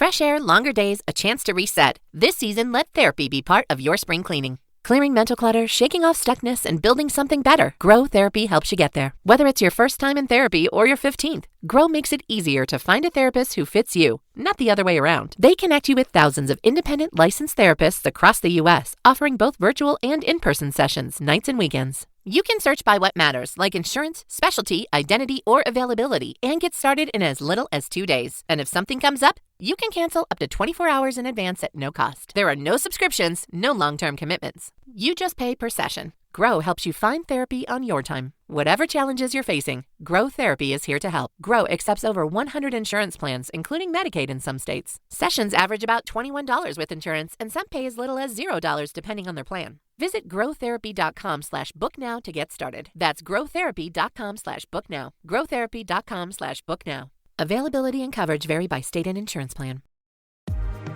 Fresh air, longer days, a chance to reset. This season, let therapy be part of your spring cleaning. Clearing mental clutter, shaking off stuckness, and building something better. Grow Therapy helps you get there. Whether it's your first time in therapy or your 15th, Grow makes it easier to find a therapist who fits you, not the other way around. They connect you with thousands of independent licensed therapists across the U.S., offering both virtual and in-person sessions, nights and weekends. You can search by what matters, like insurance, specialty, identity, or availability, and get started in as little as 2 days. And if something comes up, you can cancel up to 24 hours in advance at no cost. There are no subscriptions, no long-term commitments. You just pay per session. Grow helps you find therapy on your time. Whatever challenges you're facing, Grow Therapy is here to help. Grow accepts over 100 insurance plans, including Medicaid in some states. Sessions average about $21 with insurance, and some pay as little as $0 depending on their plan. Visit growtherapy.com/booknow to get started. That's growtherapy.com/booknow. growtherapy.com/booknow. Availability and coverage vary by state and insurance plan.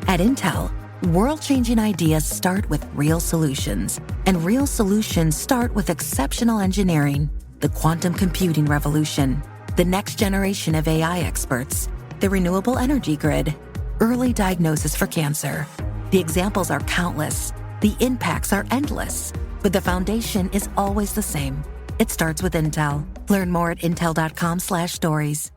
At Intel, world-changing ideas start with real solutions, and real solutions start with exceptional engineering. The quantum computing revolution, the next generation of AI experts, the renewable energy grid, early diagnosis for cancer. The examples are countless. The impacts are endless. But the foundation is always the same. It starts with Intel. Learn more at intel.com/stories.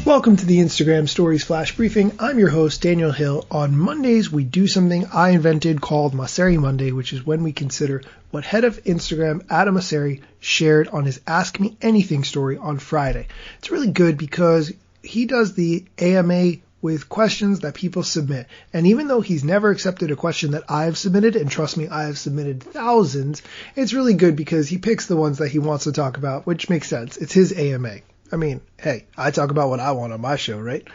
Welcome to the Instagram Stories Flash Briefing. I'm your host, Daniel Hill. On Mondays, we do something I invented called Mosseri Monday, which is when we consider what head of Instagram Adam Mosseri shared on his Ask Me Anything story on Friday. It's really good because he does the AMA with questions that people submit. And even though he's never accepted a question that I've submitted, and trust me, I have submitted thousands, it's really good because he picks the ones that he wants to talk about, which makes sense. It's his AMA. I mean, hey, I talk about what I want on my show, right?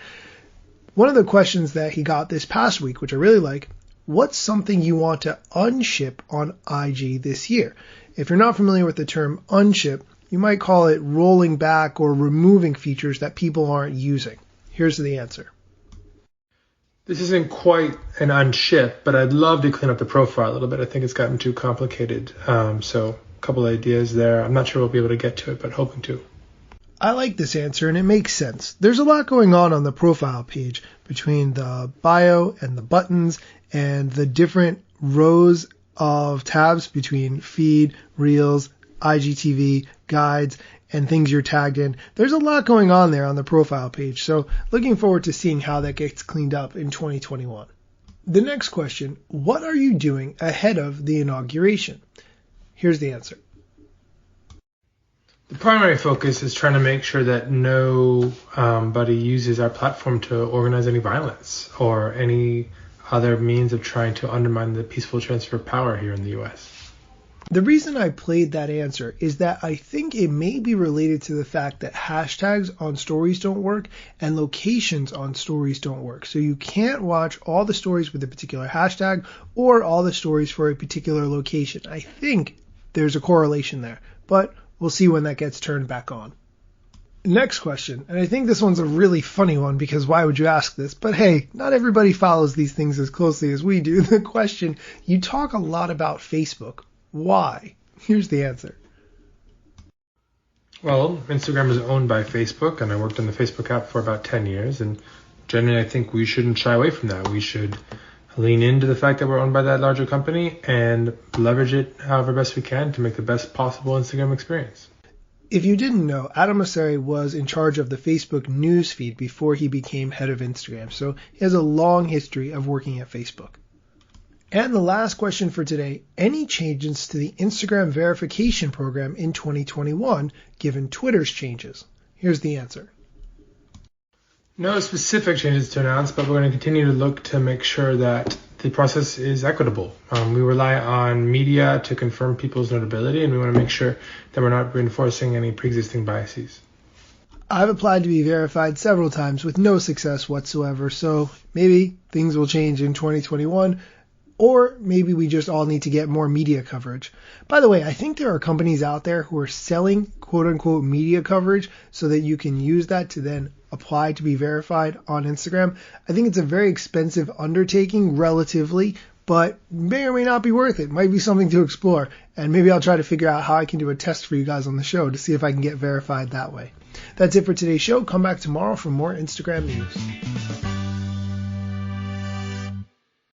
One of the questions that he got this past week, which I really like, what's something you want to unship on IG this year? If you're not familiar with the term unship, you might call it rolling back or removing features that people aren't using. Here's the answer. This isn't quite an unship, but I'd love to clean up the profile a little bit. I think it's gotten too complicated. So a couple of ideas there. I'm not sure we'll be able to get to it, but hoping to. I like this answer, and it makes sense. There's a lot going on the profile page between the bio and the buttons and the different rows of tabs between feed, reels, IGTV, guides, and things you're tagged in. There's a lot going on there on the profile page, so looking forward to seeing how that gets cleaned up in 2021. The next question, what are you doing ahead of the inauguration? Here's the answer. The primary focus is trying to make sure that nobody uses our platform to organize any violence or any other means of trying to undermine the peaceful transfer of power here in the U.S. The reason I played that answer is that I think it may be related to the fact that hashtags on stories don't work and locations on stories don't work. So you can't watch all the stories with a particular hashtag or all the stories for a particular location. I think there's a correlation there, but we'll see when that gets turned back on. Next question, and I think this one's a really funny one because why would you ask this? But hey, not everybody follows these things as closely as we do. The question, you talk a lot about Facebook. Why? Here's the answer. Well, Instagram is owned by Facebook, and I worked on the Facebook app for about 10 years, and generally I think we shouldn't shy away from that. We should lean into the fact that we're owned by that larger company and leverage it however best we can to make the best possible Instagram experience. If you didn't know, Adam Mosseri was in charge of the Facebook news feed before he became head of Instagram, so he has a long history of working at Facebook. And the last question for today, any changes to the Instagram verification program in 2021 given Twitter's changes? Here's the answer. No specific changes to announce, but we're going to continue to look to make sure that the process is equitable. We rely on media to confirm people's notability, and we want to make sure that we're not reinforcing any pre-existing biases. I've applied to be verified several times with no success whatsoever, so maybe things will change in 2021, or maybe we just all need to get more media coverage. By the way, I think there are companies out there who are selling quote-unquote media coverage so that you can use that to then apply to be verified on Instagram. I think it's a very expensive undertaking relatively, but may or may not be worth it. Might be something to explore, and maybe I'll try to figure out how I can do a test for you guys on the show to see if I can get verified that way. That's it for today's show. Come back tomorrow for more Instagram news.